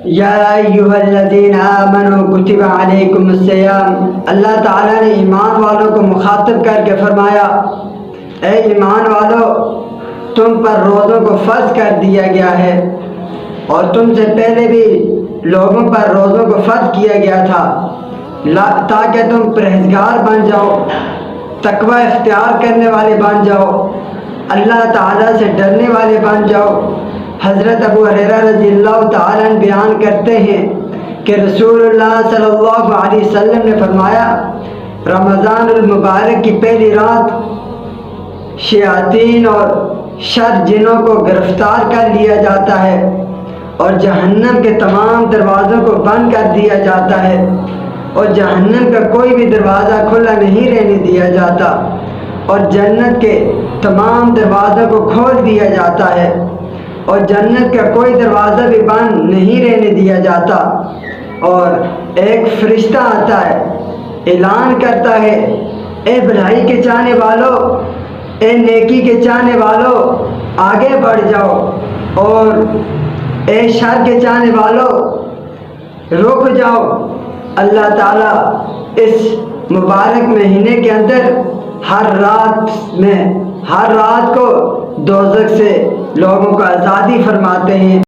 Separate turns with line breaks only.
یا ایھا الذین آمنوا کتب علیکم الصیام، اللہ تعالیٰ نے ایمان والوں کو مخاطب کر کے فرمایا، اے ایمان والو، تم پر روزوں کو فرض کر دیا گیا ہے، اور تم سے پہلے بھی لوگوں پر روزوں کو فرض کیا گیا تھا تاکہ تم پرہیزگار بن جاؤ، تقوی اختیار کرنے والے بن جاؤ، اللہ تعالیٰ سے ڈرنے والے بن جاؤ۔ حضرت ابو ہریرہ رضی اللہ تعالیٰ عنہ بیان کرتے ہیں کہ رسول اللہ صلی اللہ علیہ وسلم نے فرمایا، رمضان المبارک کی پہلی رات شیاطین اور شر جنوں کو گرفتار کر لیا جاتا ہے، اور جہنم کے تمام دروازوں کو بند کر دیا جاتا ہے، اور جہنم کا کوئی بھی دروازہ کھلا نہیں رہنے دیا جاتا، اور جنت کے تمام دروازوں کو کھول دیا جاتا ہے، اور جنت کا کوئی دروازہ بھی بند نہیں رہنے دیا جاتا۔ اور ایک فرشتہ آتا ہے، اعلان کرتا ہے، اے بھلائی کے چاہنے والو، اے نیکی کے چاہنے والو، آگے بڑھ جاؤ، اور اے شر کے چاہنے والو، رک جاؤ۔ اللہ تعالیٰ اس مبارک مہینے کے اندر ہر رات کو دوزخ سے لوگوں کو آزادی فرماتے ہیں۔